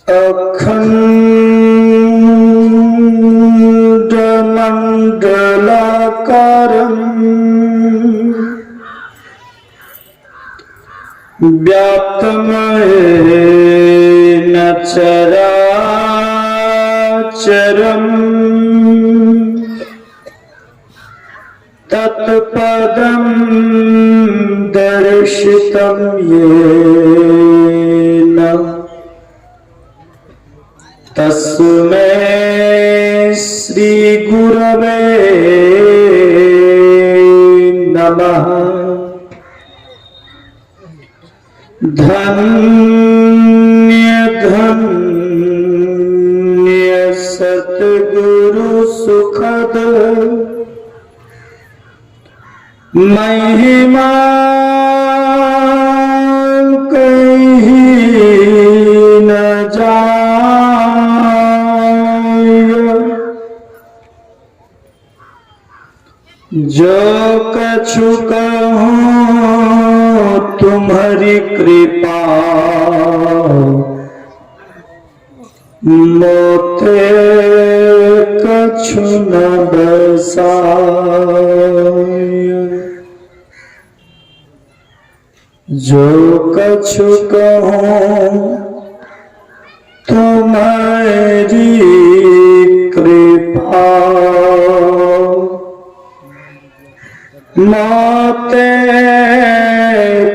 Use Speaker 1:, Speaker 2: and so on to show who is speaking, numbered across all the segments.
Speaker 1: अखण्डमण्डलाकारम् व्याप्तमयेन चराचरम् तत्पदं दर्शितं येन तस्मै श्री गुरवे नमः। धन्य धन्य सतगुरु सुखद महिमा कहीं न जाए। जो कछु कहूँ तुम्हारी कृपा मोते कछु न बसाए। जो कछु कहूँ तुम्हारी कृपा मोते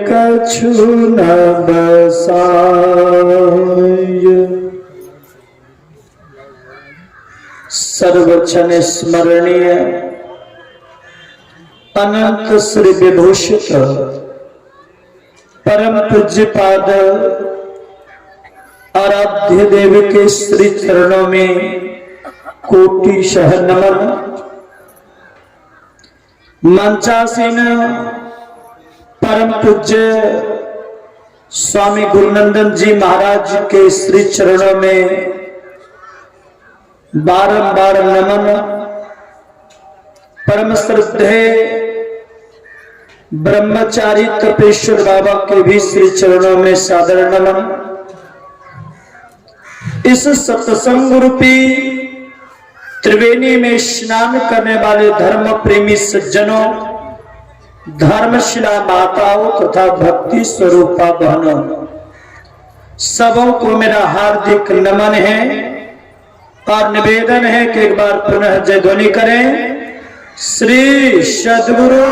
Speaker 1: कछु न बसाए। सर्वक्षण स्मरणीय अनंत श्री विभूषित परम पूज्य पाद आराध्य देव के श्री चरणों में कोटिशः नमन। मंचासीन परम पूज्य स्वामी गुरुनंदन जी महाराज के श्री चरणों में बारंबार नमन। परम श्रद्धेय ब्रह्मचारी तपेश्वर बाबा के भी श्री चरणों में सादर नमन। इस सत्संग रूपी त्रिवेणी में स्नान करने वाले धर्म प्रेमी सज्जनों, धर्मशिला माताओं तथा भक्ति स्वरूपा बहनों, सबों को मेरा हार्दिक नमन है और निवेदन है कि एक बार पुनः जय ध्वनि करें। श्री सद्गुरु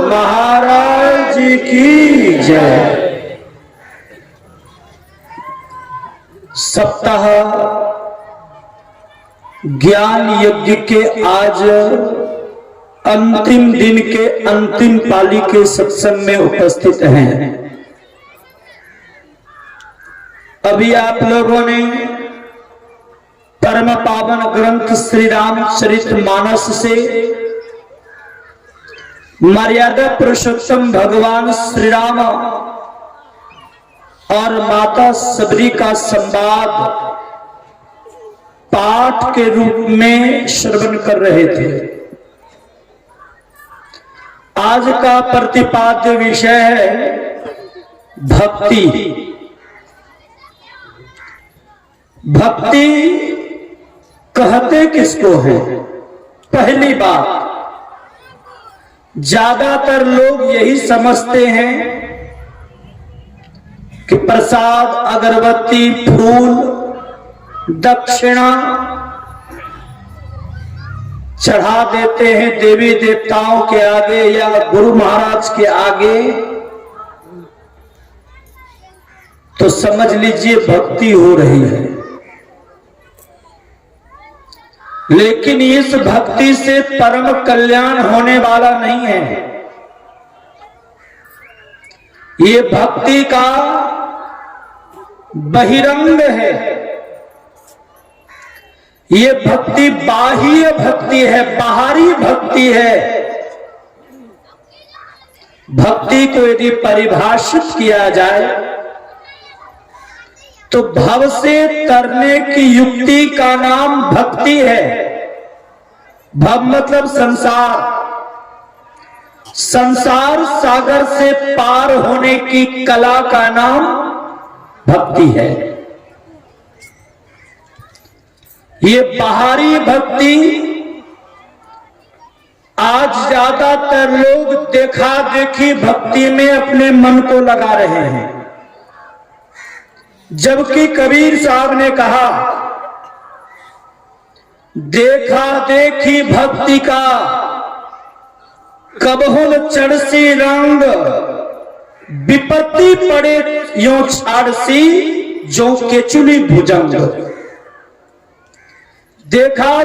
Speaker 1: महाराज जी की जय। सप्ताह ज्ञान यज्ञ के आज अंतिम दिन के अंतिम पाली के सत्संग में उपस्थित हैं। अभी आप लोगों ने परम पावन ग्रंथ श्री रामचरितमानस से मर्यादा पुरुषोत्तम भगवान श्री राम और माता सबरी का संवाद पाठ के रूप में श्रवण कर रहे थे। आज का प्रतिपाद्य विषय है भक्ति। भक्ति कहते किसको है? पहली बात, ज्यादातर लोग यही समझते हैं कि प्रसाद, अगरबत्ती, फूल, दक्षिणा चढ़ा देते हैं देवी देवताओं के आगे या गुरु महाराज के आगे, तो समझ लीजिए भक्ति हो रही है। लेकिन इस भक्ति से परम कल्याण होने वाला नहीं है। ये भक्ति का बहिरंग है। ये भक्ति बाह्य भक्ति है, बाहरी भक्ति है। भक्ति को यदि परिभाषित किया जाए तो भव से तरने की युक्ति का नाम भक्ति है। भव मतलब संसार, संसार सागर से पार होने की कला का नाम भक्ति है। ये बाहरी भक्ति आज ज्यादातर लोग देखा देखी भक्ति में अपने मन को लगा रहे हैं, जबकि कबीर साहब ने कहा देखा देखी भक्ति का कबहुल चढ़सी रंग, विपत्ति पड़े यो छाड़सी जो केचुली भुजंग। देखा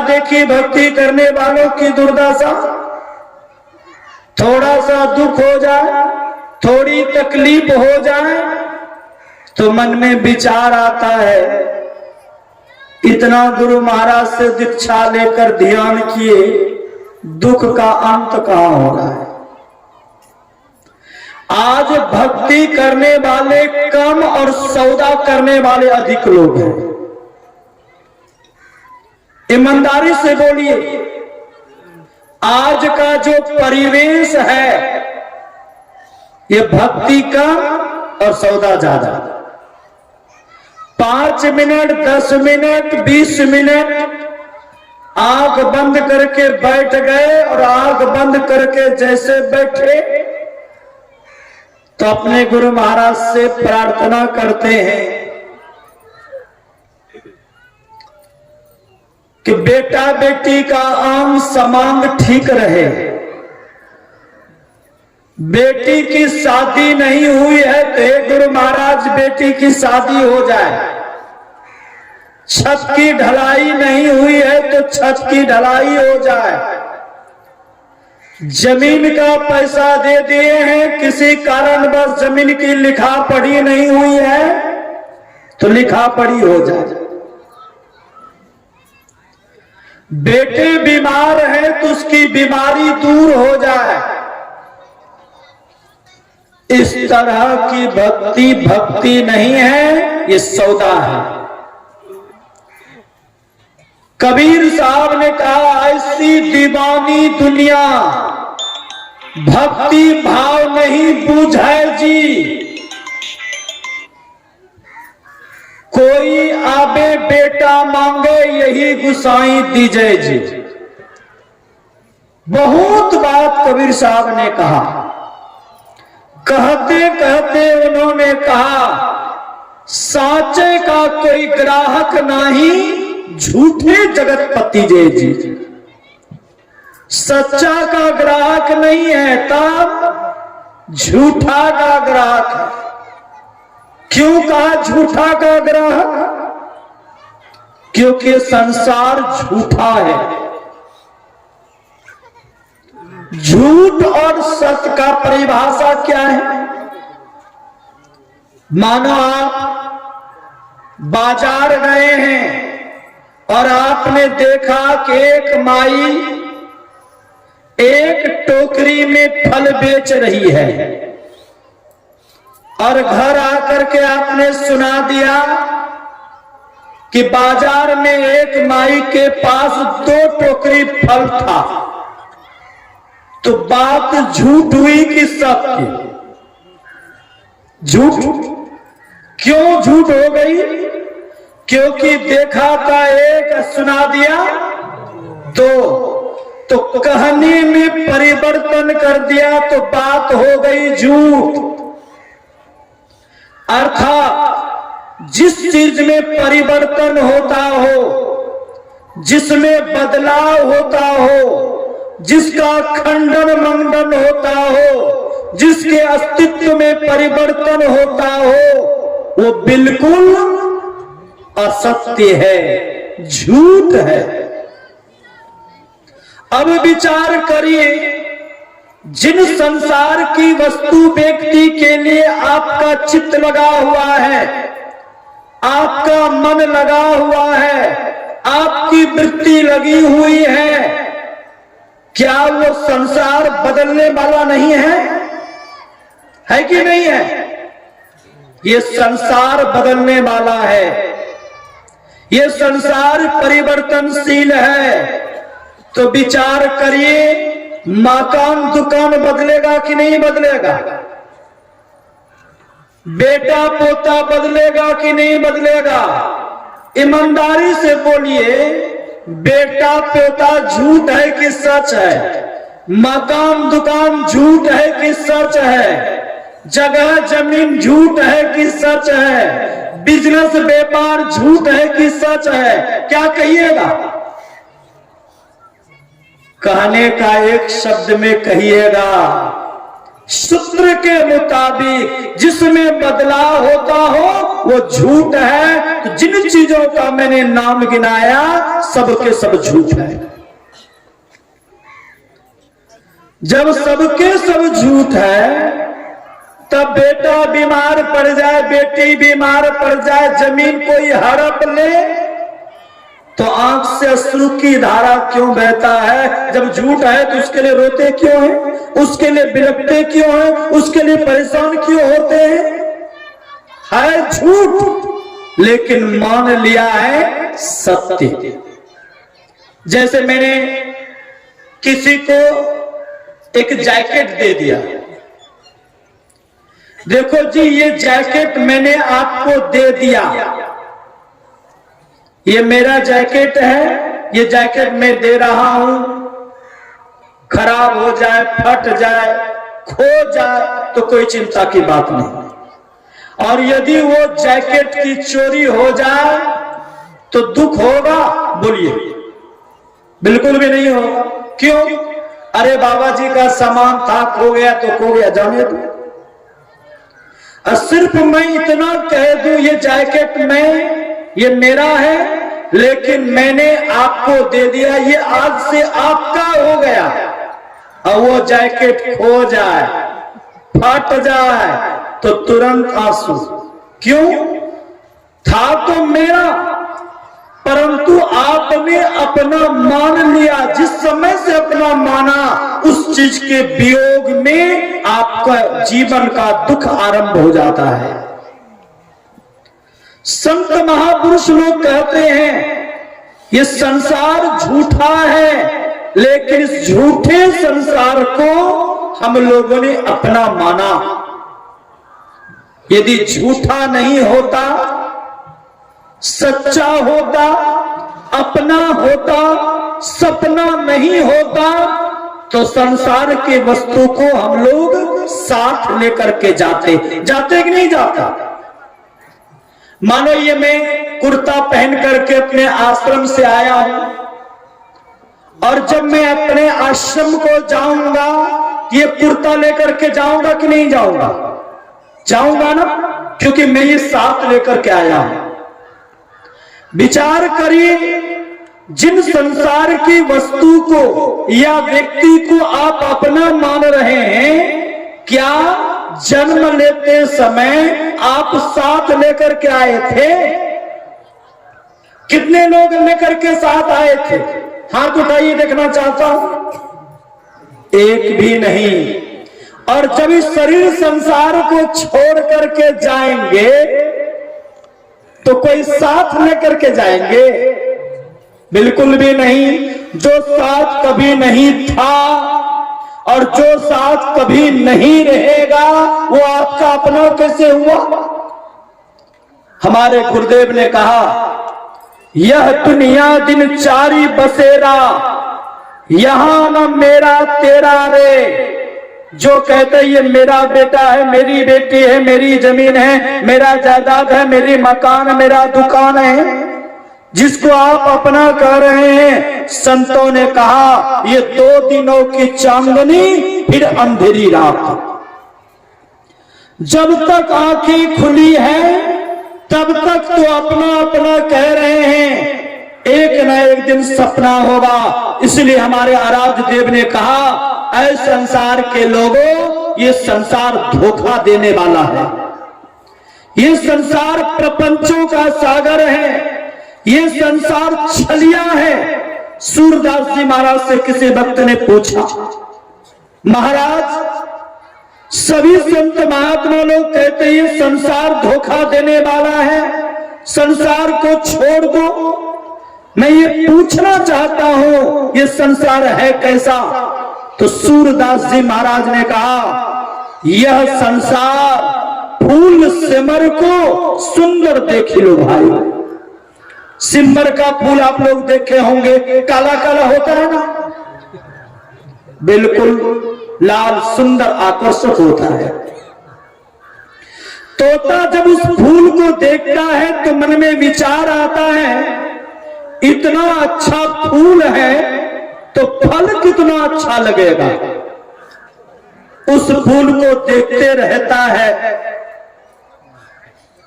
Speaker 1: देखी भक्ति करने वालों की दुर्दशा, थोड़ा सा दुख हो जाए, थोड़ी तकलीफ हो जाए तो मन में विचार आता है, इतना गुरु महाराज से दीक्षा लेकर ध्यान किए, दुख का अंत कहां हो रहा है। आज भक्ति करने वाले कम और सौदा करने वाले अधिक लोग हैं। ईमानदारी से बोलिए, आज का जो परिवेश है ये भक्ति कम और सौदा ज्यादा। 5 मिनट 10 मिनट 20 मिनट आंख बंद करके बैठ गए और आंख बंद करके जैसे बैठे तो अपने गुरु महाराज से प्रार्थना करते हैं कि बेटा बेटी का अंग समांग ठीक रहे। बेटी की शादी नहीं हुई है तो हे गुरु महाराज बेटी की शादी हो जाए। छत की ढलाई नहीं हुई है तो छत की ढलाई हो जाए। जमीन का पैसा दे दिए हैं, किसी कारणवश जमीन की लिखा पढ़ी नहीं हुई है तो लिखा पढ़ी हो जाए। बेटे बीमार है तो उसकी बीमारी दूर हो जाए। इस तरह की भक्ति नहीं है, ये सौदा है। कबीर साहब ने कहा ऐसी दीवानी दुनिया भक्ति भाव नहीं बूझे जी। कोई आबे बेटा मांगे यही गुसाई दीजिए जी। बहुत बात कबीर साहब ने कहा। कहते कहते उन्होंने कहा साचे का कोई ग्राहक नहीं, झूठे जगतपति जय जी। सच्चा का ग्राहक नहीं है तब झूठा का ग्राहक है। क्यों कहा झूठा का ग्राहक? क्योंकि संसार झूठा है। झूठ और सत्य का परिभाषा क्या है? मानो आप बाजार गए हैं और आपने देखा कि एक माई एक टोकरी में फल बेच रही है और घर आकर के आपने सुना दिया कि बाजार में एक माई के पास 2 टोकरी फल था। तो बात झूठ हुई कि सत्य? झूठ। क्यों झूठ हो गई? क्योंकि देखा था एक, सुना दिया 2, तो कहानी में परिवर्तन कर दिया तो बात हो गई झूठ। अर्थात जिस चीज में परिवर्तन होता हो, जिसमें बदलाव होता हो, जिसका खंडन मंडन होता हो, जिसके अस्तित्व में परिवर्तन होता हो, वो बिल्कुल असत्य है, झूठ है। अब विचार करिए, जिन संसार की वस्तु व्यक्ति के लिए आपका चित्त लगा हुआ है, आपका मन लगा हुआ है, आपकी वृत्ति लगी हुई है, क्या वो संसार बदलने वाला नहीं है कि नहीं है? ये संसार बदलने वाला है, ये संसार परिवर्तनशील है। तो विचार करिए, मकान दुकान बदलेगा कि नहीं बदलेगा? बेटा पोता बदलेगा कि नहीं बदलेगा? ईमानदारी से बोलिए, बेटा पोता झूठ है कि सच है? मकान दुकान झूठ है कि सच है? जगह जमीन झूठ है कि सच है? बिजनेस व्यापार झूठ है कि सच है? क्या कहिएगा? कहने का एक शब्द में कहिएगा, सूत्र के मुताबिक जिसमें बदलाव होता हो वो झूठ है। तो जिन चीजों का मैंने नाम गिनाया सबके सब झूठ है। जब सबके सब झूठ है, तब बेटा बीमार पड़ जाए, बेटी बीमार पड़ जाए, जमीन कोई हड़प ले तो आंख से अश्रु की धारा क्यों बहता है? जब झूठ है तो उसके लिए रोते क्यों हैं? उसके लिए बिलखते क्यों हैं? उसके लिए परेशान क्यों होते हैं? है झूठ लेकिन मान लिया है सत्य। जैसे मैंने किसी को एक जैकेट दे दिया, देखो जी ये जैकेट मैंने आपको दे दिया, ये मेरा जैकेट है, ये जैकेट मैं दे रहा हूं, खराब हो जाए, फट जाए, खो जाए तो कोई चिंता की बात नहीं। और यदि वो जैकेट की चोरी हो जाए तो दुख होगा? बोलिए, बिल्कुल भी नहीं होगा। क्यों? अरे बाबा जी का सामान था, खो गया तो खो गया, जाने दो। और सिर्फ मैं इतना कह दूं ये जैकेट ये मेरा है, लेकिन मैंने आपको दे दिया, ये आज से आपका हो गया। और वो जैकेट खो जाए, फट जाए तो तुरंत आंसू। क्यों? था तो मेरा, परंतु आपने अपना मान लिया। जिस समय से अपना माना, उस चीज के वियोग में आपका जीवन का दुख आरंभ हो जाता है। संत महापुरुष लोग कहते हैं ये संसार झूठा है, लेकिन इस झूठे संसार को हम लोगों ने अपना माना। यदि झूठा नहीं होता, सच्चा होता, अपना होता, सपना नहीं होता, तो संसार के वस्तु को हम लोग साथ लेकर के जाते कि नहीं जाता? मानो ये मैं कुर्ता पहन करके अपने आश्रम से आया हूं, और जब मैं अपने आश्रम को जाऊंगा ये कुर्ता लेकर के जाऊंगा कि नहीं जाऊंगा? जाऊंगा ना, क्योंकि मैं ये साथ लेकर के आया हूं। विचार करिए, जिन संसार की वस्तु को या व्यक्ति को आप अपना मान रहे हैं, क्या जन्म लेते समय आप साथ लेकर के आए थे? कितने लोग लेकर के साथ आए थे? हाथ उठाइए, देखना चाहता हूं। एक भी नहीं। और जब इस शरीर संसार को छोड़ करके जाएंगे तो कोई साथ लेकर के जाएंगे? बिल्कुल भी नहीं। जो साथ कभी नहीं था और जो साथ कभी नहीं रहेगा, वो आपका अपना कैसे हुआ? हमारे गुरुदेव ने कहा, यह दुनिया दिन चारी बसेरा, यहां न मेरा तेरा रे। जो कहते ये मेरा बेटा है, मेरी बेटी है, मेरी जमीन है, मेरा जायदाद है, मेरी मकान, मेरा दुकान है, जिसको आप अपना कह रहे हैं, संतों ने कहा ये 2 दिनों की चांदनी फिर अंधेरी रात। जब तक आंखें खुली है तब तक तो अपना अपना कह रहे हैं, एक न एक दिन सपना होगा। इसलिए हमारे आराध्य देव ने कहा, ऐ संसार के लोगों, ये संसार धोखा देने वाला है, ये संसार प्रपंचों का सागर है, ये संसार छलिया है। सूरदास जी महाराज से किसी भक्त ने पूछा, महाराज सभी संत महात्मा लोग कहते हैं ये संसार धोखा देने वाला है, संसार को छोड़ दो। मैं ये पूछना चाहता हूं ये संसार है कैसा? तो सूरदास जी महाराज ने कहा, यह संसार फूल सिमर को सुंदर देखी लो भाई। सिम्बर का फूल आप लोग देखे होंगे, काला काला होता है ना, बिल्कुल लाल सुंदर आकर्षक होता है। तोता जब उस फूल को देखता है तो मन में विचार आता है, इतना अच्छा फूल है तो फल कितना अच्छा लगेगा। उस फूल को देखते रहता है,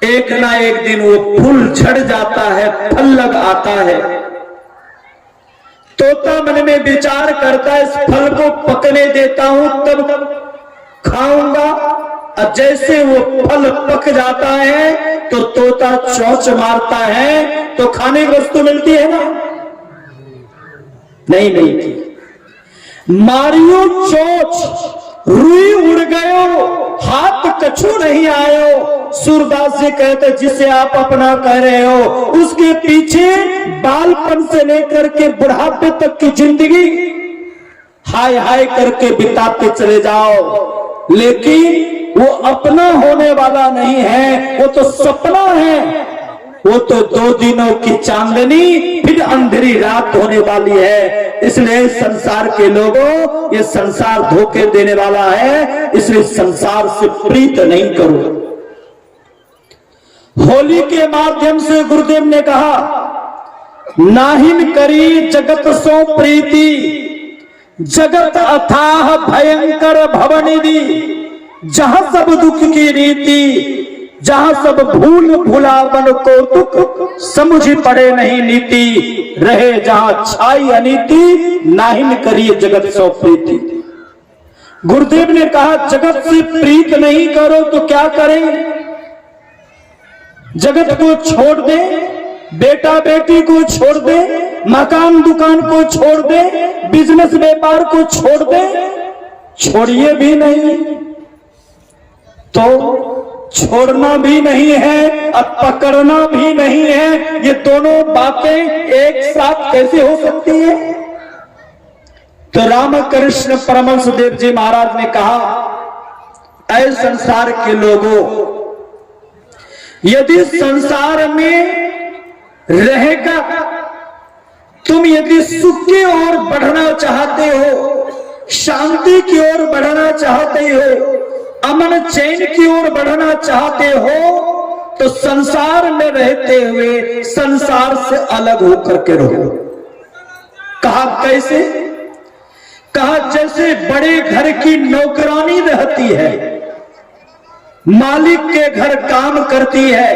Speaker 1: एक ना एक दिन वो फूल झड़ जाता है, फल लग आता है। तोता मन में विचार करता है, इस फल को पकने देता हूं तब खाऊंगा। और जैसे वो फल पक जाता है तो तोता चोंच मारता है, तो खाने की वस्तु मिलती है ना, नहीं मिलती। मारियो चोंच रुई उड़ गयो, हाथ कछु नहीं आयो। सूरदास जी कहते जिसे आप अपना कह रहे हो, उसके पीछे बालपन से लेकर के बुढ़ापे तक की जिंदगी हाय हाय करके बिताते चले जाओ, लेकिन वो अपना होने वाला नहीं है, वो तो सपना है। वो तो 2 दिनों की चांदनी फिर अंधेरी रात होने वाली है। इसलिए संसार के लोगों, ये संसार धोखे देने वाला है, इसलिए संसार से प्रीत नहीं करो। होली के माध्यम से गुरुदेव ने कहा, नाहिन करी जगत सो प्रीति, जगत अथाह भयंकर भवनिधि। जहां सब दुख की रीति, जहां सब भूल भुलावन को दुख, समझी पड़े नहीं नीति। रहे जहां छाई अनीति, नाहिन करिए जगत सो प्रीति। गुरुदेव ने कहा जगत से प्रीत नहीं करो तो क्या करें? जगत को छोड़ दे, बेटा बेटी को छोड़ दे, मकान दुकान को छोड़ दे, बिजनेस व्यापार को छोड़ दे, छोड़िए भी नहीं तो छोड़ना भी नहीं है और पकड़ना भी नहीं है। ये दोनों बातें एक साथ कैसे हो सकती है? तो रामकृष्ण परमहंस देव जी महाराज ने कहा, ऐ संसार के लोगों, यदि संसार में रहेगा, तुम यदि सुख की ओर बढ़ना चाहते हो, शांति की ओर बढ़ना चाहते हो, अमन चैन की ओर बढ़ना चाहते हो, तो संसार में रहते हुए संसार से अलग होकर के रहो। कहा कैसे? कहा जैसे बड़े घर की नौकरानी रहती है, मालिक के घर काम करती है,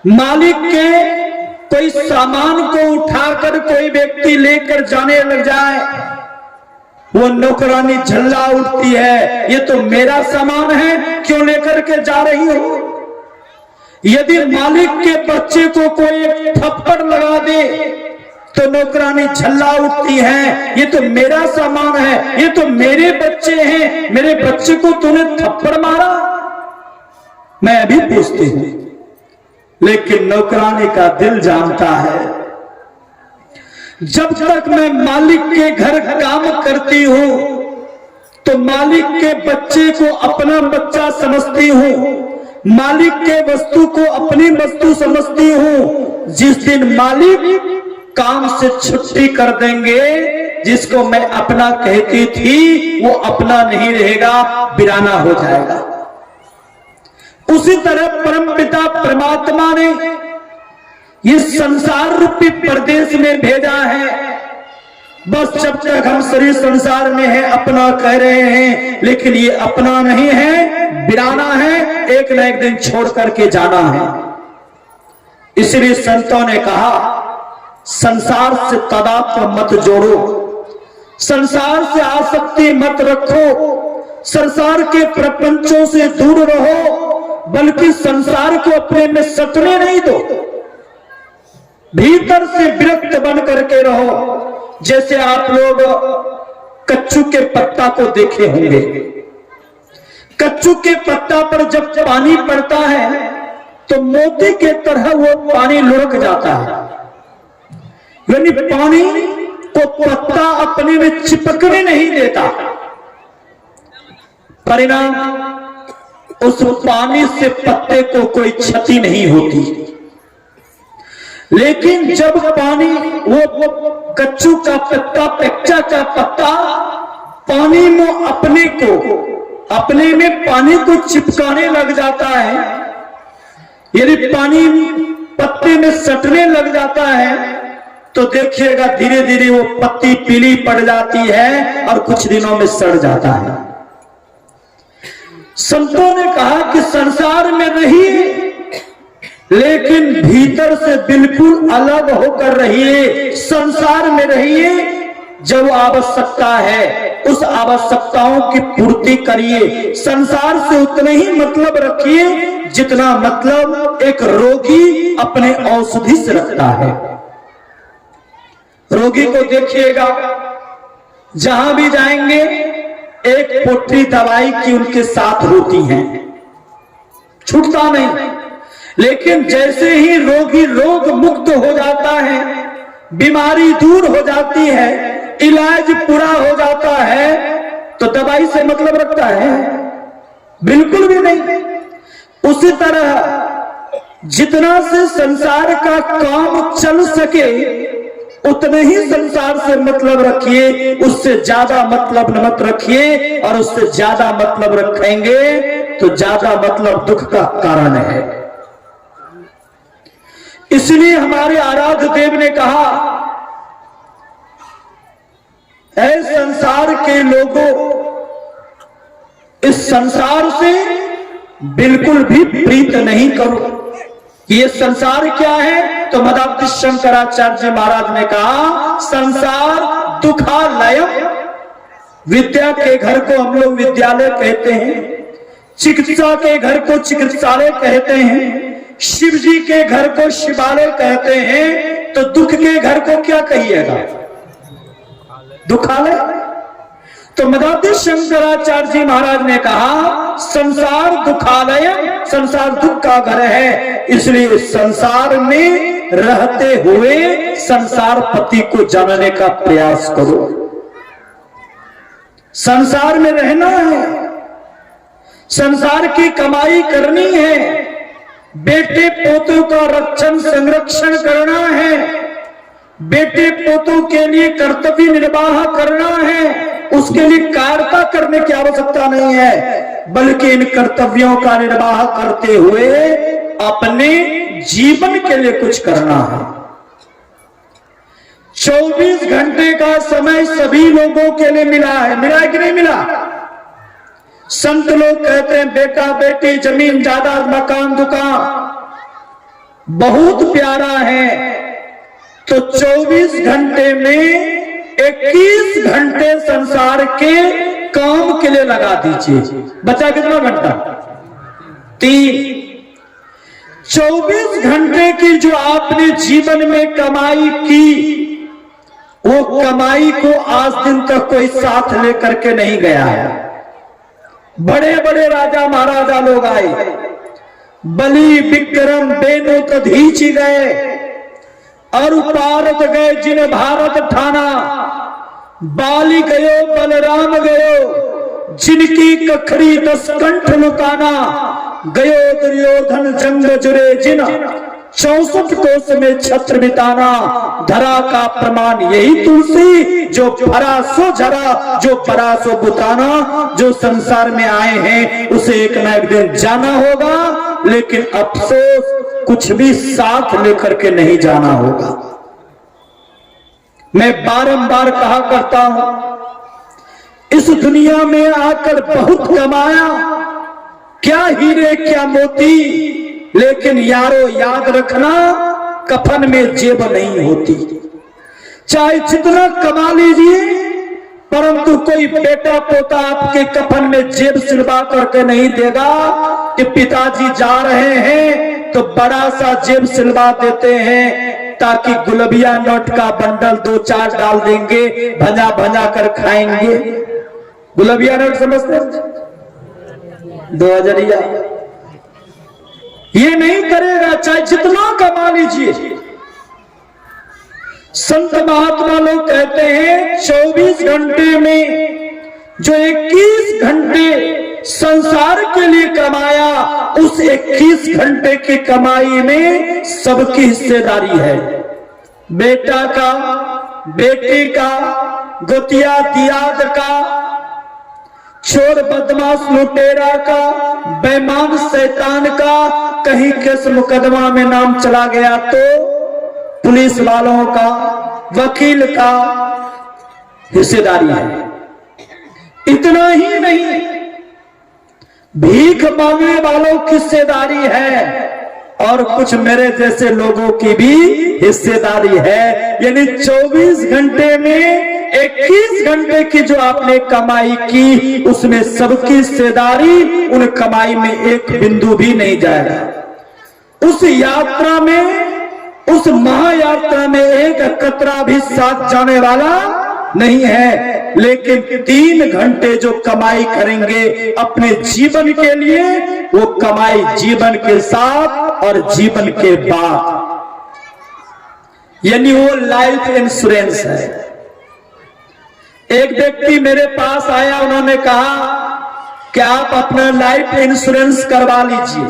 Speaker 1: मालिक के कोई सामान को उठाकर कोई व्यक्ति लेकर जाने लग जाए, वो नौकरानी झल्ला उठती है, ये तो मेरा सामान है, क्यों लेकर के जा रही हो? यदि मालिक के बच्चे को कोई थप्पड़ लगा दे तो नौकरानी झल्ला उठती है, ये तो मेरा सामान है, ये तो मेरे बच्चे हैं, मेरे बच्चे को तूने थप्पड़ मारा। मैं अभी पूछती हूं, लेकिन नौकरानी का दिल जानता है, जब तक मैं मालिक के घर काम करती हूं तो मालिक के बच्चे को अपना बच्चा समझती हूं, मालिक के वस्तु को अपनी वस्तु समझती हूं। जिस दिन मालिक काम से छुट्टी कर देंगे, जिसको मैं अपना कहती थी वो अपना नहीं रहेगा, बिराना हो जाएगा। उसी तरह परमपिता परमात्मा ने इस संसार रूपी प्रदेश में भेजा है। बस जब तक हम शरीर संसार में है अपना कह रहे हैं, लेकिन ये अपना नहीं है, बिराना है, एक न एक दिन छोड़ करके जाना है। इसलिए संतों ने कहा, संसार से तादात्म्य मत जोड़ो, संसार से आसक्ति मत रखो, संसार के प्रपंचों से दूर रहो, बल्कि संसार को अपने में सतने नहीं दो, भीतर से विरक्त बन करके रहो। जैसे आप लोग कच्चू के पत्ता को देखे होंगे, कच्चू के पत्ता पर जब पानी पड़ता है तो मोती के तरह वो पानी लुढ़क जाता है, यानी पानी को पत्ता अपने में चिपकने नहीं देता। परिणाम, उस पानी से पत्ते को कोई क्षति नहीं होती। लेकिन जब पानी वो कच्चू का पत्ता, पेक्चा का पत्ता पानी में अपने में पानी को चिपकाने लग जाता है, यदि पानी पत्ते में सटने लग जाता है तो देखिएगा धीरे धीरे वो पत्ती पीली पड़ जाती है और कुछ दिनों में सड़ जाता है। संतों ने कहा कि संसार में रहिए लेकिन भीतर से बिल्कुल अलग होकर रहिए। संसार में रहिए, जब आवश्यकता है उस आवश्यकताओं की पूर्ति करिए। संसार से उतना ही मतलब रखिए जितना मतलब एक रोगी अपने औषधि से रखता है। रोगी को देखिएगा, जहां भी जाएंगे एक पोटली दवाई की उनके साथ होती है, छूटता नहीं। लेकिन जैसे ही रोगी रोग मुक्त हो जाता है, बीमारी दूर हो जाती है, इलाज पूरा हो जाता है, तो दवाई से मतलब रखता है? बिल्कुल भी नहीं। उसी तरह जितना से संसार का काम चल सके उतने ही संसार से मतलब रखिए, उससे ज्यादा मतलब मत रखिए, और उससे ज्यादा मतलब रखेंगे तो ज्यादा मतलब दुख का कारण है। इसलिए हमारे आराध्य देव ने कहा, ऐ संसार के लोगों, इस संसार से बिल्कुल भी प्रीत नहीं करो। ये संसार क्या है? तो मदाव्य शंकराचार्य जी महाराज ने कहा, संसार दुखालय। विद्या के घर को हम लोग विद्यालय कहते हैं, चिकित्सा के घर को चिकित्सालय कहते हैं, शिव जी के घर को शिवालय कहते हैं, तो दुख के घर को क्या कहिएगा? दुखालय। तो मदाव्य शंकराचार्य जी महाराज ने कहा, संसार दुखालय, संसार दुख का घर है। इसलिए संसार में रहते हुए संसार पति को जानने का प्रयास करो। संसार में रहना है, संसार की कमाई करनी है, बेटे पोतों का रक्षण संरक्षण करना है, बेटे पोतों के लिए कर्तव्य निर्वाह करना है। उसके लिए कार्य करने की आवश्यकता नहीं है, बल्कि इन कर्तव्यों का निर्वाह करते हुए अपने जीवन के लिए कुछ करना है। 24 घंटे का समय सभी लोगों के लिए मिला है, मिला कि नहीं मिला? संत लोग कहते हैं बेटा बेटी जमीन जायदाद मकान दुकान बहुत प्यारा है, तो 24 घंटे में 21 घंटे संसार के काम के लिए लगा दीजिए। बचा कितना घंटा? 3। 24 घंटे की जो आपने जीवन में कमाई की, वो कमाई को आज दिन तक कोई साथ लेकर के नहीं गया है। बड़े बड़े राजा महाराजा लोग आए, बलि विक्रम बेनो तधीच गए, और भारत गए जिन भारत ठाना, बाली गयो बलराम गयो जिनकी कखरी 10 कंठ लुकाना, गयो दुर्योधन जंग जुरे जिन 64 कोस में छत्र बिताना। धरा का प्रमाण यही तुलसी, जो भरा सो झरा, जो परा सो बुताना। जो संसार में आए हैं उसे एक न एक दिन जाना होगा, लेकिन अफसोस कुछ भी साथ लेकर के नहीं जाना होगा। मैं बारंबार कहा करता हूं, इस दुनिया में आकर बहुत कमाया, क्या हीरे क्या मोती, लेकिन यारो याद रखना कफन में जेब नहीं होती। चाहे जितना कमा लीजिए, परंतु कोई बेटा पोता आपके कफन में जेब सिलवा करके नहीं देगा कि पिताजी जा रहे हैं तो बड़ा सा जेब सिलवा देते हैं, ताकि गुलबिया नोट का बंडल 2-4 डाल देंगे, भजा भजा कर खाएंगे। गुलबिया नोट समझते हैं? 2000 ये नहीं करेगा, चाहे जितना कमा लीजिए। संत महात्मा लोग कहते हैं 24 घंटे में जो 21 घंटे संसार के लिए कमाया, उस 21 घंटे की कमाई में सबकी हिस्सेदारी है। बेटा का, बेटी का, गोतिया दियाद का, चोर बदमाश लुटेरा का, बेईमान शैतान का कहीं केस मुकदमा में नाम चला गया तो पुलिस वालों का, वकील का हिस्सेदारी है। इतना ही नहीं, भीख मांगने वालों की हिस्सेदारी है और कुछ मेरे जैसे लोगों की भी हिस्सेदारी है। यानी 24 घंटे में 21 घंटे की जो आपने कमाई की, उसमें सबकी हिस्सेदारी, उन कमाई में एक बिंदु भी नहीं जाएगा। उस यात्रा में, उस महायात्रा में एक कतरा भी साथ जाने वाला नहीं है। लेकिन 3 घंटे जो कमाई करेंगे अपने जीवन के लिए, वो कमाई जीवन के साथ और जीवन के बाद, यानी वो लाइफ इंश्योरेंस है। एक व्यक्ति मेरे पास आया, उन्होंने कहा कि आप अपना लाइफ इंश्योरेंस करवा लीजिए।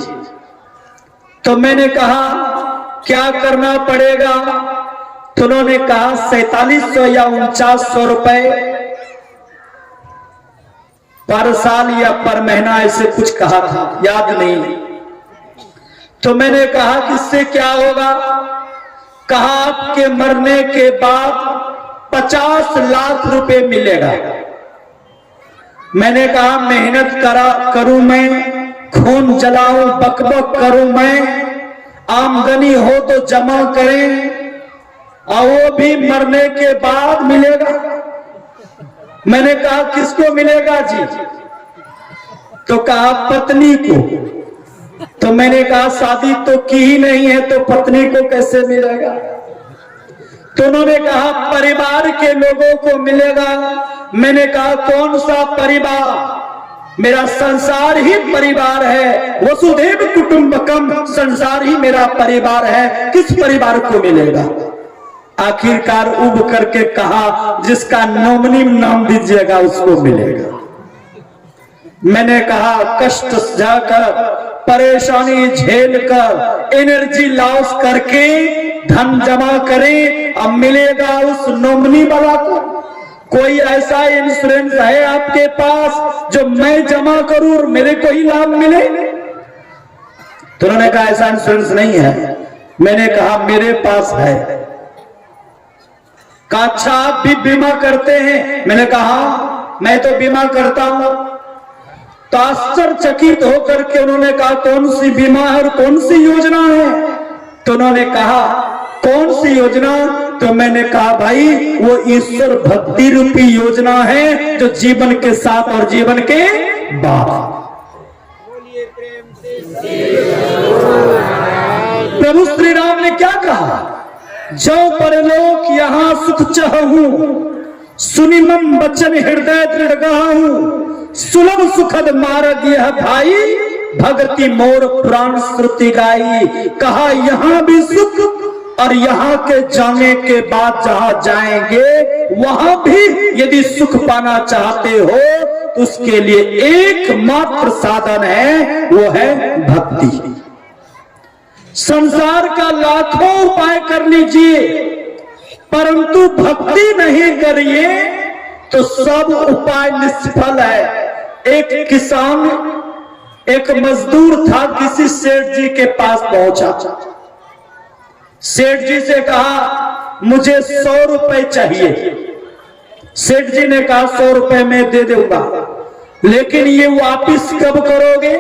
Speaker 1: तो मैंने कहा क्या करना पड़ेगा? तो उन्होंने कहा 4700 या 4900 रुपए पर साल या पर महीना, ऐसे कुछ कहा था, याद नहीं। तो मैंने कहा कि इससे क्या होगा? कहा आपके मरने के बाद 50 लाख रुपए मिलेगा। मैंने कहा मेहनत करूं मैं, खून जलाऊं, बकबक करूं मैं, आमदनी हो तो जमा करें, और वो भी मरने के बाद मिलेगा। मैंने कहा किसको मिलेगा जी? तो कहा पत्नी को। तो मैंने कहा शादी तो की ही नहीं है, तो पत्नी को कैसे मिलेगा? तो उन्होंने कहा परिवार के लोगों को मिलेगा। मैंने कहा कौन सा परिवार? मेरा संसार ही परिवार है, वसुधैव कुटुंबकम, संसार ही मेरा परिवार है, किस परिवार को मिलेगा? आखिरकार उब करके कहा जिसका नॉमिनी नाम दीजिएगा उसको मिलेगा। मैंने कहा कष्ट जाकर, परेशानी झेलकर, एनर्जी लॉस करके धन जमा करें, अब मिलेगा उस नॉमिनी वाला को। कोई ऐसा इंश्योरेंस है आपके पास जो मैं जमा करूं और मेरे को ही लाभ मिले? तो उन्होंने कहा ऐसा इंश्योरेंस नहीं है। मैंने कहा मेरे पास है। कहा अच्छा आप भी बीमा करते हैं? मैंने कहा मैं तो बीमा करता हूं। तो आश्चर्यचकित होकर के उन्होंने कहा कौन सी बीमा है और कौन सी योजना है? तो उन्होंने कहा कौन सी योजना? तो मैंने कहा भाई वो ईश्वर भक्ति रूपी योजना है जो जीवन के साथ और जीवन के बाद। प्रभु श्री राम ने क्या कहा? जो परलोक यहाँ सुख चाहूं, सुनि मम बचन हृदय दृढ़ गाहूं, सुलभ सुखद मार्ग यह भाई, भक्ति मोर प्राण श्रुति गाई। कहा यहाँ भी सुख और यहाँ के जाने के बाद जहां जाएंगे वहां भी यदि सुख पाना चाहते हो तो उसके लिए एकमात्र साधन है, वो है भक्ति। संसार का लाखों उपाय कर लीजिए, परंतु भक्ति नहीं करिए तो सब उपाय निष्फल है। एक किसान, एक मजदूर था, किसी सेठ जी के पास पहुंचा। सेठ जी से कहा मुझे 100 रुपए चाहिए। सेठ जी ने कहा 100 रुपए मैं दे दूंगा, लेकिन ये वापिस कब करोगे?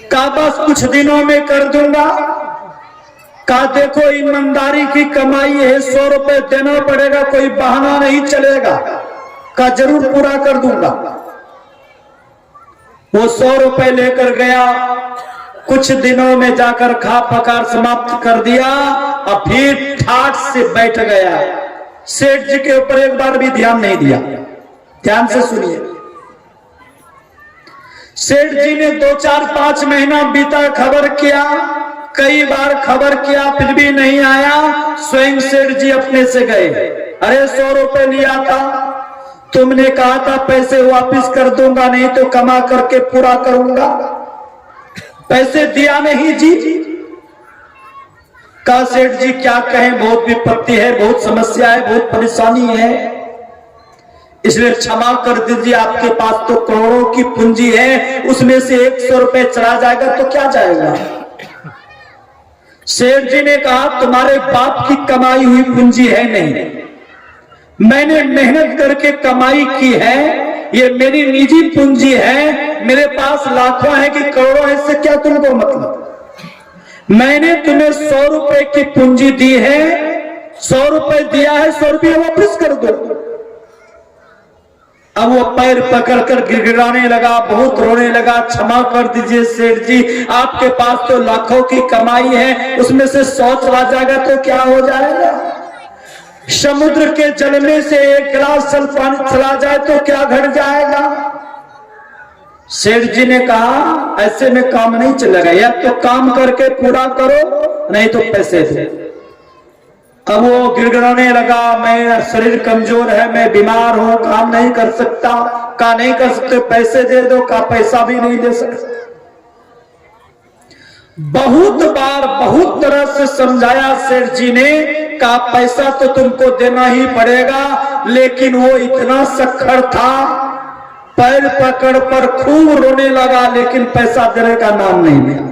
Speaker 1: कहा बस कुछ दिनों में कर दूंगा। कहा देखो ईमानदारी की कमाई है, 100 रुपए देना पड़ेगा, कोई बहाना नहीं चलेगा। कहा जरूर पूरा कर दूंगा। वो 100 रुपए लेकर गया, कुछ दिनों में जाकर खा पकार समाप्त कर दिया और फिर ठाठ से बैठ गया। सेठ जी के ऊपर एक बार भी ध्यान नहीं दिया। ध्यान से सुनिए। सेठ जी ने 2, 4, 5 महीना बीता, खबर किया, कई बार खबर किया, फिर भी नहीं आया। स्वयं सेठ जी अपने से गए, अरे 100 रुपए लिया था, तुमने कहा था पैसे वापस कर दूंगा, नहीं तो कमा करके पूरा करूंगा। पैसे दिया नहीं जी। का सेठ जी क्या कहें, बहुत विपत्ति है, बहुत समस्या है, बहुत परेशानी है, इसलिए क्षमा कर दीजिए। आपके पास तो करोड़ों की पूंजी है, उसमें से 100 रुपए चला जाएगा तो क्या जाएगा। सेठ जी ने कहा तुम्हारे बाप की कमाई हुई पूंजी है नहीं, मैंने मेहनत करके कमाई की है, ये मेरी निजी पूंजी है, मेरे पास लाखों है कि करोड़ों है, इससे क्या तुमको मतलब। मैंने तुम्हें 100 रुपए की पूंजी दी है, 100 रुपए दिया है, 100 रुपये वापस कर दो। अब वो पैर पकड़कर गिड़गिड़ाने लगा, बहुत रोने लगा, क्षमा कर दीजिए सेठ जी, आपके पास तो लाखों की कमाई है, उसमें से 100 चला जाएगा तो क्या हो जाएगा। समुद्र के जल में से 1 गिलास जल पानी चला जाए तो क्या घट जाएगा। सेठ जी ने कहा ऐसे में काम नहीं चलेगा, या तो काम करके पूरा करो, नहीं तो पैसे दो। अब वो गिड़गिड़ाने लगा, मैं शरीर कमजोर है, मैं बीमार हूं, काम नहीं कर सकता। का नहीं कर सकते, पैसे दे दो। का पैसा भी नहीं दे सकते। बहुत बार बहुत तरह से समझाया सेठ जी ने, का पैसा तो तुमको देना ही पड़ेगा, लेकिन वो इतना सख्खड़ था, पैर पकड़ पर खूब रोने लगा, लेकिन पैसा देने का नाम नहीं लिया।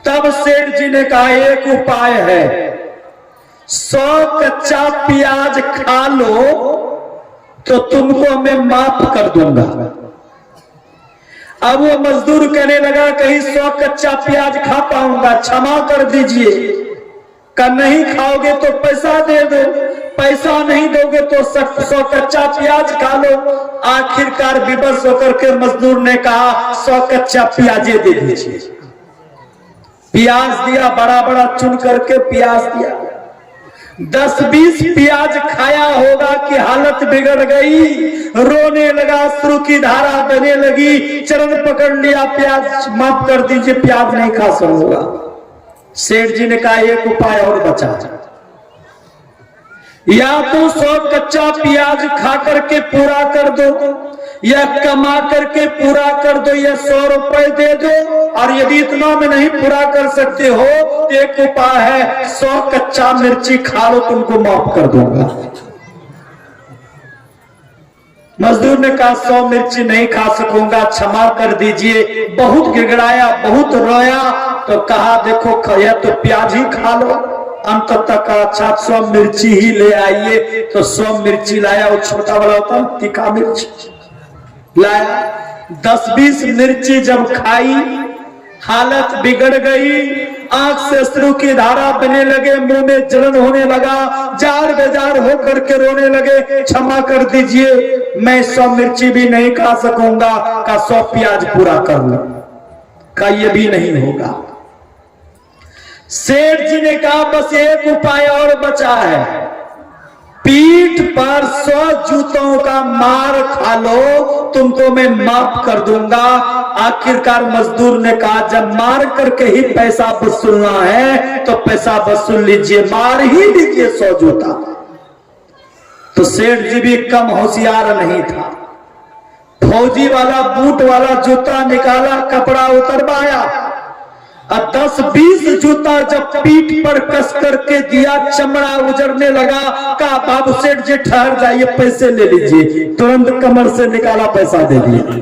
Speaker 1: तब सेठ जी ने कहा एक उपाय है, 100 कच्चा प्याज खा लो तो तुमको मैं माफ कर दूंगा। अब वो मजदूर कहने लगा कहीं 100 कच्चा प्याज खा पाऊंगा, क्षमा कर दीजिए। का नहीं खाओगे तो पैसा दे दो, पैसा नहीं दोगे तो 100 कच्चा प्याज खा लो। आखिरकार विवश होकर के मजदूर ने कहा 100 कच्चा प्याजे दे दीजिए। प्याज दिया, बड़ा बड़ा चुन करके प्याज दिया। 10-20 प्याज खाया होगा कि हालत बिगड़ गई, रोने लगा, अश्रु की धारा बहने लगी, चरण पकड़ लिया, प्याज माफ कर दीजिए, प्याज नहीं खा सकूंगा। सेठ जी ने कहा एक उपाय और बचा, या तो 100 कच्चा प्याज खा करके पूरा कर दो, या कमा करके पूरा कर दो, या 100 रुपए दे दो। और यदि इतना में नहीं पूरा कर सकते हो तो एक उपाय है, 100 कच्चा मिर्ची खा लो, तुमको माफ कर दूंगा। मजदूर ने कहा 100 मिर्ची नहीं खा सकूंगा, क्षमा कर दीजिए। बहुत गिड़गिड़ाया, बहुत रोया, तो कहा देखो या तो प्याज ही खा लो। अंत तक अच्छा 100 मिर्ची ही ले आइए, तो 100 मिर्ची लाया, वो छोटा वाला होता है तीखा मिर्च लाया। 10-20 मिर्ची जब खाई, हालत बिगड़ गई, आंख से अश्रु की धारा बहने लगे, मुंह में जलन होने लगा, जार बेजार होकर के रोने लगे, क्षमा कर दीजिए, मैं 100 मिर्ची भी नहीं खा सकूंगा। का 100 प्याज पूरा कर लो। का ये भी नहीं होगा। सेठ जी ने कहा बस एक उपाय और बचा है, पीठ पर 100 जूतों का मार खा लो, तुमको मैं माफ कर दूंगा। आखिरकार मजदूर ने कहा जब मार करके ही पैसा वसूलना है तो पैसा वसूल लीजिए, मार ही लीजिए 100 जूता। तो सेठ जी भी कम होशियार नहीं था, फौजी वाला बूट वाला जूता निकाला, कपड़ा उतरवाया, और 10-20 जूता जब पीठ पर कस करके दिया, चमड़ा उजड़ने लगा। कहा बाबू सेठ जी ठहर जाइए, पैसे ले लीजिए। तुरंत कमर से निकाला, पैसा दे दिया।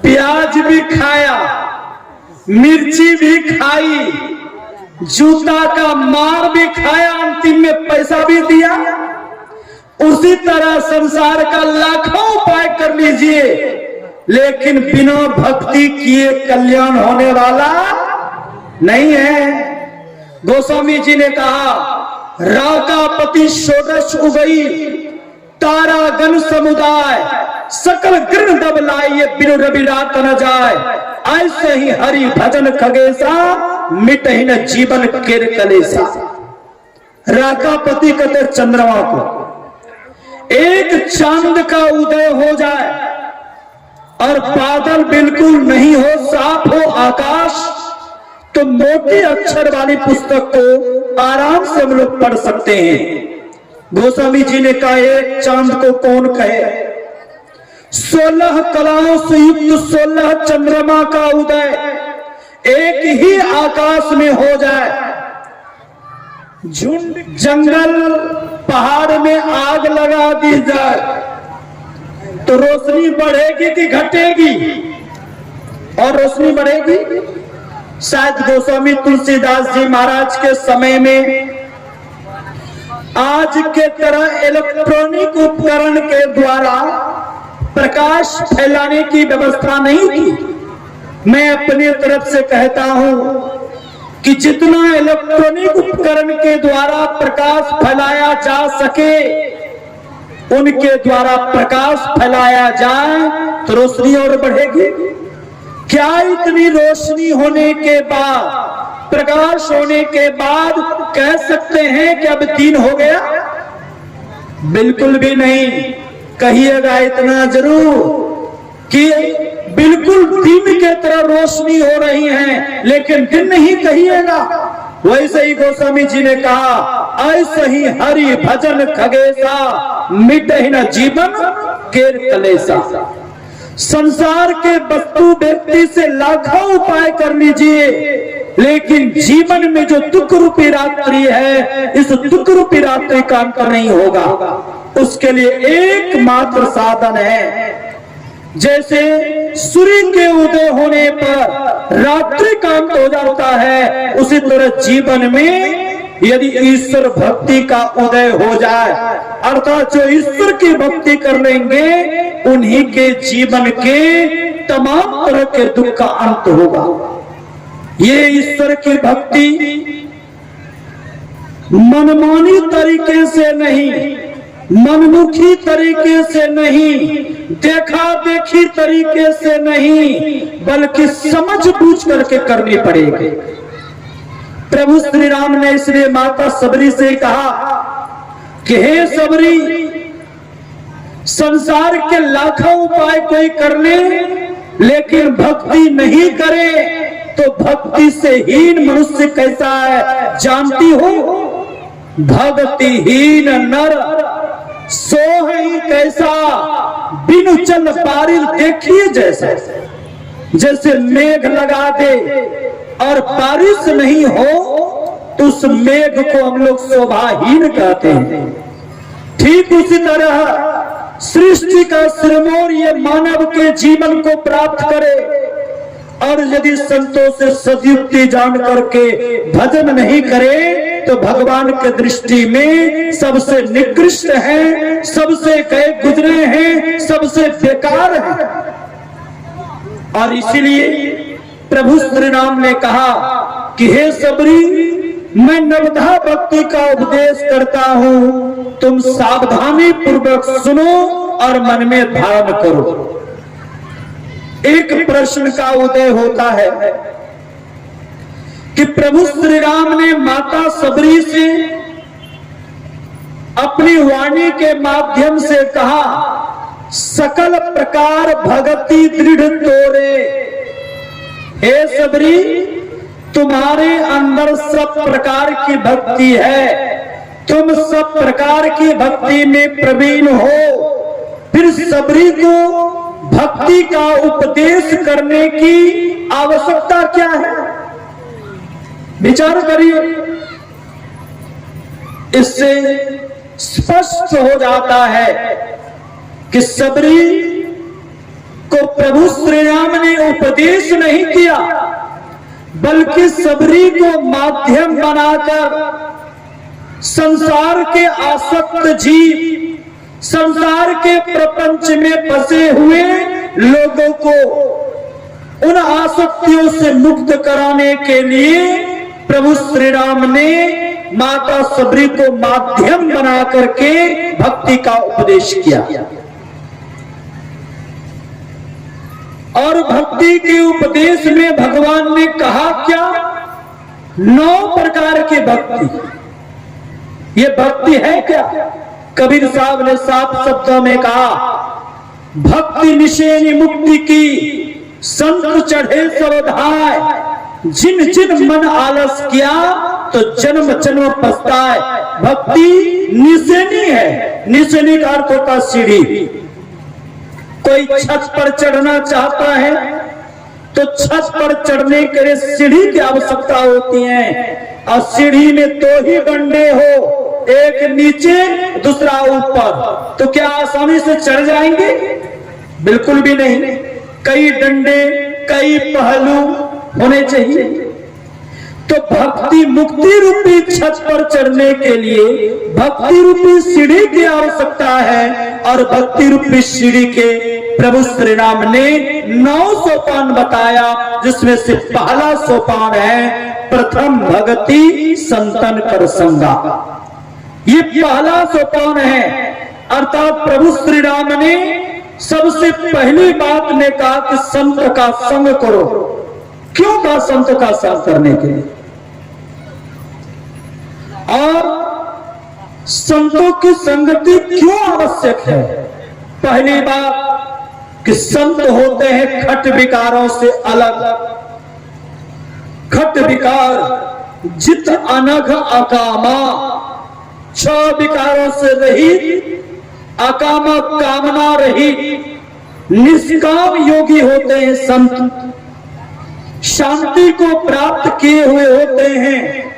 Speaker 1: प्याज भी खाया, मिर्ची भी खाई, जूता का मार भी खाया, अंतिम में पैसा भी दिया। उसी तरह संसार का लाखों उपाय कर लीजिए, लेकिन बिना भक्ति किए कल्याण होने वाला नहीं है। गोस्वामी जी ने कहा राकापति षोडश उगई, तारागण समुदाय, सकल गृह दब लाइए, बिनु रवि रात न जाए। ऐसे ही हरि भजन खगेशा, मिट ही न जीवन केर कलेसा। राकापति कहते चंद्रमा को, एक चांद का उदय हो जाए और बादल बिल्कुल नहीं हो, साफ हो आकाश, तो मोटे अक्षर वाली पुस्तक को आराम से हम लोग पढ़ सकते हैं। गोस्वामी जी ने कहा, एक चांद को कौन कहे, 16 कलाओं से युक्त 16 चंद्रमा का उदय एक ही आकाश में हो जाए, झुंड जंगल पहाड़ में आग लगा दी जाए तो रोशनी बढ़ेगी कि घटेगी? और रोशनी बढ़ेगी। शायद गोस्वामी तुलसीदास जी महाराज के समय में आज के तरह इलेक्ट्रॉनिक उपकरण के द्वारा प्रकाश फैलाने की व्यवस्था नहीं थी। मैं अपनी तरफ से कहता हूं कि जितना इलेक्ट्रॉनिक उपकरण के द्वारा प्रकाश फैलाया जा सके, उनके द्वारा प्रकाश फैलाया जाए तो रोशनी और बढ़ेगी। क्या इतनी रोशनी होने के बाद, प्रकाश होने के बाद कह सकते हैं कि अब दिन हो गया? बिल्कुल भी नहीं। कहिएगा इतना जरूर कि बिल्कुल दिन के तरह रोशनी हो रही है, लेकिन दिन नहीं कहिएगा। वैसे ही गोस्वामी जी ने कहा, ऐसे ही हरि भजन खगेसा, मिटहि न जीवन केर कलेसा। संसार के वस्तु व्यक्ति से लाखों उपाय कर लीजिए, लेकिन जीवन में जो दुख रूपी रात्रि है, इस दुख रूपी रात्रि का अंत नहीं होगा। उसके लिए एकमात्र साधन है। जैसे सूर्य के उदय होने पर रात्रि का अंत हो जाता है, उसी तरह जीवन में यदि ईश्वर भक्ति का उदय हो जाए, अर्थात जो ईश्वर की भक्ति कर लेंगे, उन्हीं के जीवन के तमाम तरह के दुख का अंत होगा। ये ईश्वर की भक्ति मनमानी तरीके से नहीं, मनमुखी तरीके से नहीं, देखा देखी तरीके से नहीं, बल्कि समझ बूझ करके करनी पड़ेगी। प्रभु श्री राम ने इसलिए माता सबरी से कहा कि हे सबरी, संसार के लाखों उपाय कोई कर ले, लेकिन भक्ति नहीं करे तो भक्ति से हीन मनुष्य कैसा है जानती हो? भक्तिहीन नर सो ही कैसा, बिनु चल बारिश देखिए जैसे। जैसे मेघ लगा दे और बारिश नहीं हो तो उस मेघ को हम लोग शोभाहीन कहते हैं। ठीक उसी तरह सृष्टि का सिरमौर ये मानव के जीवन को प्राप्त करे, और यदि संतों से सदयुक्ति जान करके भजन नहीं करे तो भगवान के दृष्टि में सबसे निकृष्ट है, सबसे गए गुजरे हैं, सबसे बेकार है। और इसीलिए प्रभु श्री राम ने कहा कि हे सबरी, मैं नवधा भक्ति का उपदेश करता हूं, तुम सावधानी पूर्वक सुनो और मन में धारण करो। एक प्रश्न का उदय होता है कि प्रभु श्री राम ने माता सबरी से अपनी वाणी के माध्यम से कहा, सकल प्रकार भक्ति दृढ़ तोरे। हे सबरी, तुम्हारे अंदर सब प्रकार की भक्ति है, तुम सब प्रकार की भक्ति में प्रवीण हो, फिर सबरी को भक्ति का उपदेश करने की आवश्यकता क्या है? विचार करिए। इससे स्पष्ट हो जाता है कि सबरी को प्रभु श्री राम ने उपदेश नहीं किया, बल्कि सबरी को माध्यम बनाकर संसार के आसक्त जीव, संसार के प्रपंच में फंसे हुए लोगों को उन आसक्तियों से मुक्त कराने के लिए प्रभु श्री राम ने माता सबरी को माध्यम बना करके भक्ति का उपदेश किया। और भक्ति के उपदेश में भगवान ने कहा क्या? 9 प्रकार की भक्ति। ये भक्ति है क्या? कबीर साहब ने 7 शब्दों में कहा, भक्ति निशेनी मुक्ति की संत चढ़े सवधाय, जिन जिन मन आलस किया तो जन्म जन्म पछताए। भक्ति निशानी है। निशानी का अर्थ होता सीढ़ी। कोई छत पर चढ़ना चाहता है तो छत पर चढ़ने के लिए सीढ़ी की आवश्यकता होती है, और सीढ़ी में दो ही डंडे हो, एक नीचे दूसरा ऊपर, तो क्या आसानी से चढ़ जाएंगे? बिल्कुल भी नहीं। कई डंडे, कई पहलू होने चाहिए। तो भक्ति मुक्ति रूपी छत पर चढ़ने के लिए भक्ति रूपी सीढ़ी की आवश्यकता है, और भक्ति रूपी सीढ़ी के प्रभु श्री राम ने 9 सोपान बताया, जिसमें से पहला सोपान है प्रथम भक्ति संतन कर संगा। ये पहला सोपान है, अर्थात प्रभु श्री राम ने सबसे पहली बात ने कहा कि संत का संग करो। क्यों कहा संत का संग करने के लिए? और संतों की संगति क्यों आवश्यक है? पहली बात कि संत होते हैं खट विकारों से अलग। खट विकार जित अनघ अकामा, 6 विकारों से रहित, अकामा कामना रहित, निष्काम योगी होते हैं संत। शांति को प्राप्त किए हुए होते हैं,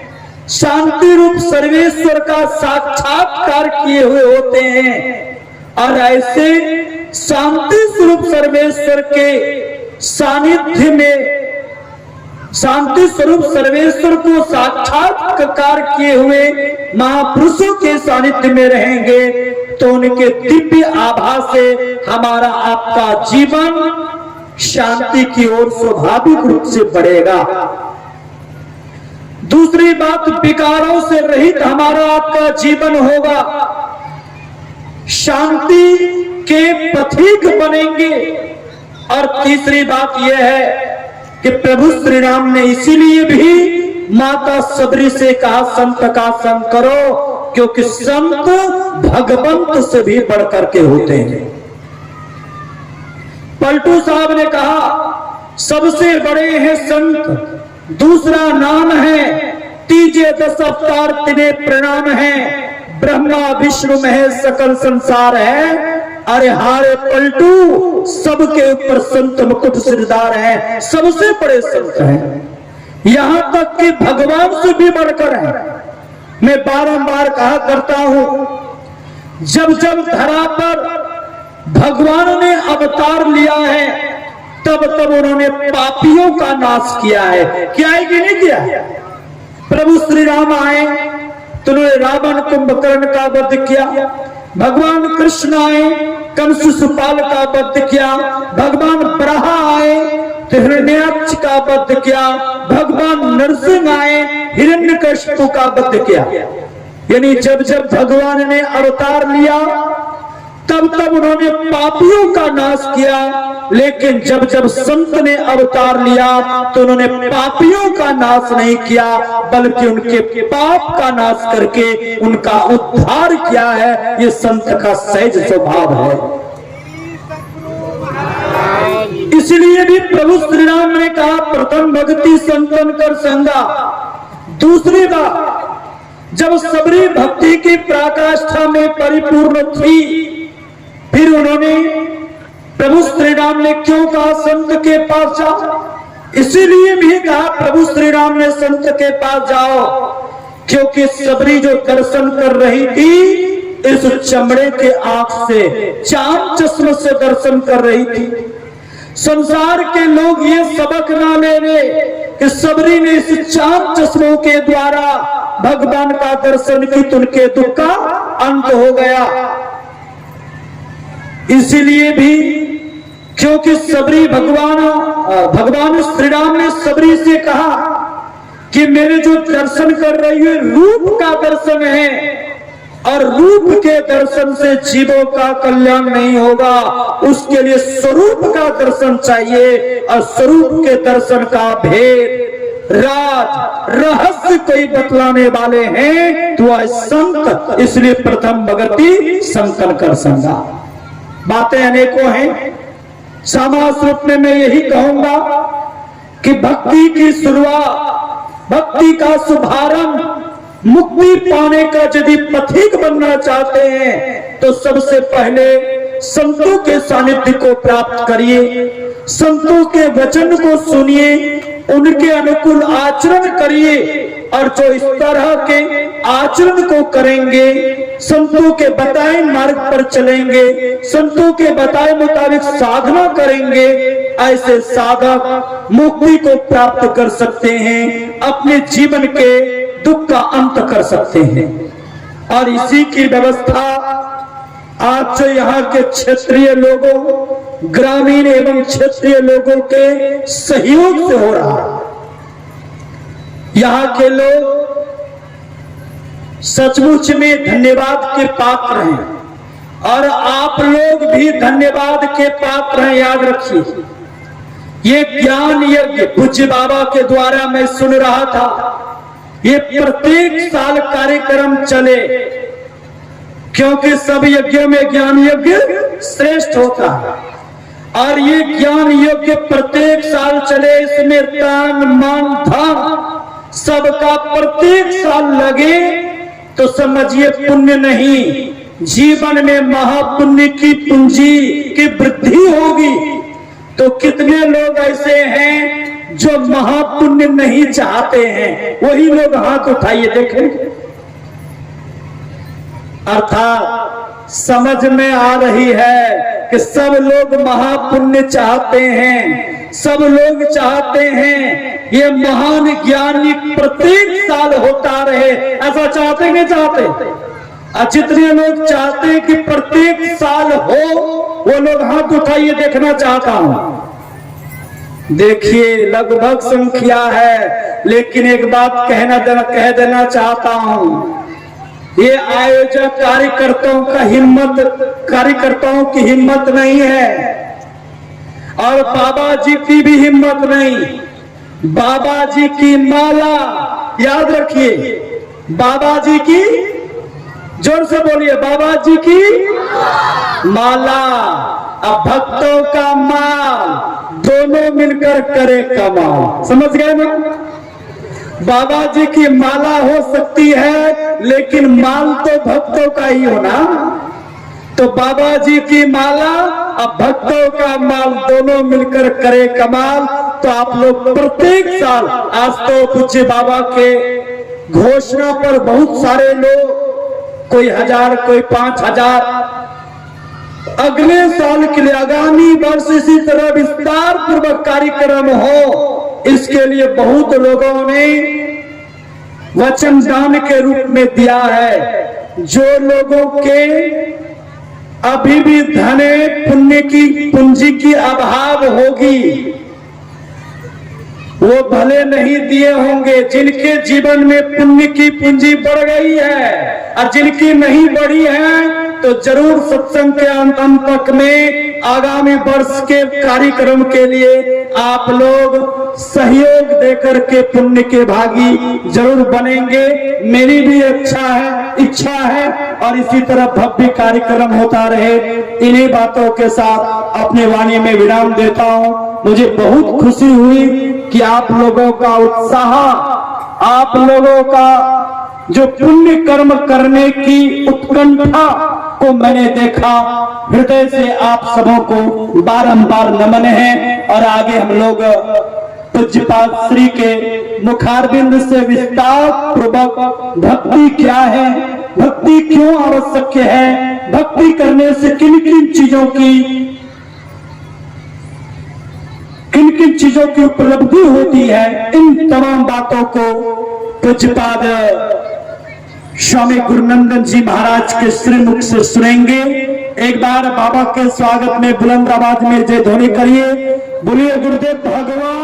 Speaker 1: शांति रूप सर्वेश्वर का साक्षात्कार किए हुए होते हैं, और ऐसे शांति स्वरूप सर्वेश्वर के सानिध्य में, शांति स्वरूप सर्वेश्वर को साक्षात्कार किए हुए महापुरुषों के सानिध्य में रहेंगे तो उनके दिव्य आभा से हमारा आपका जीवन शांति की ओर स्वाभाविक रूप से बढ़ेगा। दूसरी बात, विकारों से रहित हमारा आपका जीवन होगा, शांति के पथिक बनेंगे। और तीसरी बात यह है कि प्रभु श्री राम ने इसीलिए भी माता सबरी से कहा संत का संग करो, क्योंकि संत भगवंत से भी बढ़कर के होते हैं। पलटू साहब ने कहा सबसे बड़े हैं संत, दूसरा नाम है तीजे 10 अवतार तिने प्रणाम है, ब्रह्मा विष्णु महेश सकल संसार है। अरे हारे पलटू, सबके ऊपर संत मुकुट सिरदार है, सबसे बड़े संत हैं, यहां तक कि भगवान से भी बढ़कर है। मैं बारंबार कहा करता हूं, जब जब धरा पर भगवान ने अवतार लिया है तब तब उन्होंने पापियों का नाश किया है। क्या है कि नहीं किया? प्रभु श्री राम आए तो उन्होंने रावण कुंभकर्ण का वध किया, भगवान कृष्ण आए कंस शिशुपाल का वध किया, भगवान बराह आए तो हिरण्याक्ष का वध किया, भगवान नरसिंह आए हिरण्यकशिपु का वध किया। यानी जब जब भगवान ने अवतार लिया तब तब उन्होंने पापियों का नाश किया, लेकिन जब जब संत ने अवतार लिया तो उन्होंने पापियों का नाश नहीं किया, बल्कि उनके पाप का नाश करके उनका उद्धार किया है। ये संत का सहज स्वभाव है। इसलिए भी प्रभु श्री राम ने कहा प्रथम भक्ति संतन कर संगा। दूसरी बात, जब सबरी भक्ति की पराकाष्ठा में परिपूर्ण थी, फिर उन्होंने प्रभु श्री राम ने क्यों कहा संत के पास जाओ? इसीलिए भी कहा प्रभु श्री राम ने संत के पास जाओ, क्योंकि सबरी जो दर्शन कर रही थी इस चमड़े के आंख से, चांद चश्मे से दर्शन कर रही थी। संसार के लोग ये सबक ना ले रहे कि सबरी ने इस चांद चश्मों के द्वारा भगवान का दर्शन की तो उनके दुख का अंत हो गया। इसीलिए भी क्योंकि सबरी भगवान श्री राम ने सबरी से कहा कि मेरे जो दर्शन कर रही है रूप का दर्शन है, और रूप के दर्शन से जीवों का कल्याण नहीं होगा, उसके लिए स्वरूप का दर्शन चाहिए, और स्वरूप के दर्शन का भेद राज रहस्य कोई बतलाने वाले हैं तो वह संत। इसलिए प्रथम भक्ति संतन कर संगा। बातें अनेकों हैं, समाज रूप में मैं यही कहूंगा कि भक्ति की शुरुआत, भक्ति का शुभारंभ मुक्ति पाने का यदि पथिक बनना चाहते हैं तो सबसे पहले संतों के सानिध्य को प्राप्त करिए, संतों के वचन को सुनिए, उनके अनुकूल आचरण करिए, और जो इस तरह के आचरण को करेंगे, संतों के बताए मार्ग पर चलेंगे, संतों के बताए मुताबिक साधना करेंगे, ऐसे साधक मुक्ति को प्राप्त कर सकते हैं, अपने जीवन के दुख का अंत कर सकते हैं। और इसी की व्यवस्था आज जो यहाँ के क्षेत्रीय लोगों, ग्रामीण एवं क्षेत्रीय लोगों के सहयोग से हो रहा है। यहाँ के लोग सचमुच में धन्यवाद के पात्र हैं और आप लोग भी धन्यवाद के पात्र हैं। याद रखिए, ये ज्ञान यज्ञ पूज्य बाबा के द्वारा मैं सुन रहा था, ये प्रत्येक साल कार्यक्रम चले, क्योंकि सब यज्ञों में ज्ञान यज्ञ श्रेष्ठ होता है। और ये ज्ञान यज्ञ प्रत्येक साल चले, इसमें तन मन धन सबका प्रत्येक साल लगे तो समझिए पुण्य नहीं, जीवन में महापुण्य की पूंजी की वृद्धि होगी। तो कितने लोग ऐसे हैं जो महापुण्य नहीं चाहते हैं, वही लोग हाथ उठाइए देखें। अर्थात समझ में आ रही है कि सब लोग महापुण्य चाहते हैं, सब लोग चाहते हैं ये महान ज्ञानी प्रत्येक साल होता रहे। ऐसा चाहते नहीं चाहते? और जितने लोग चाहते हैं कि प्रत्येक साल हो, वो लोग हाथ उठाइए, देखना चाहता हूं। देखिए लगभग संख्या है, लेकिन एक बात कह देना चाहता हूं, ये आयोजक कार्यकर्ताओं की हिम्मत नहीं है, और बाबा जी की भी हिम्मत नहीं। बाबा जी की माला, याद रखिए, बाबा जी की, जोर से बोलिए, बाबा जी की माला अब भक्तों का माल, दोनों मिलकर करे कमाल। समझ गए ना? बाबा जी की माला हो सकती है, लेकिन माल तो भक्तों का ही होना। तो बाबा जी की माला अब भक्तों का माल, दोनों मिलकर करे कमाल। तो आप लोग प्रत्येक साल, आज तो पूज्य बाबा के घोषणा पर बहुत सारे लोग, कोई 1000 कोई 5000, अगले साल के लिए आगामी वर्ष इसी तरह विस्तार पूर्वक कार्यक्रम हो, इसके लिए बहुत लोगों ने वचन दान के रूप में दिया है। जो लोगों के अभी भी धने पुण्य की पूंजी की अभाव होगी, वो भले नहीं दिए होंगे। जिनके जीवन में पुण्य की पूंजी बढ़ गई है और जिनकी नहीं बढ़ी है, तो जरूर सत्संग के अंत में आगामी वर्ष के कार्यक्रम के लिए आप लोग सहयोग देकर के पुण्य के भागी जरूर बनेंगे। मेरी भी इच्छा है और इसी तरह भव्य कार्यक्रम होता रहे। इन्हीं बातों के साथ अपने वाणी में विराम देता हूं। मुझे बहुत खुशी हुई कि आप लोगों का उत्साह, आप लोगों का जो पुण्य कर्म करने की उत्कंठा को मैंने देखा। हृदय से आप सबों को बारंबार नमन है। और आगे हम लोग पूज्यपाद श्री के मुखारबिंद से विस्तार पूर्वक भक्ति क्या है, भक्ति क्यों आवश्यक है, भक्ति करने से किन किन चीजों की उपलब्धि होती है, इन तमाम बातों को पूज्यपाद स्वामी गुरुनंदन जी महाराज के श्रीमुख से सुनेंगे। एक बार बाबा के स्वागत में बुलंद आवाज में जय ध्वनि करिए। बोलिए गुरुदेव भगवान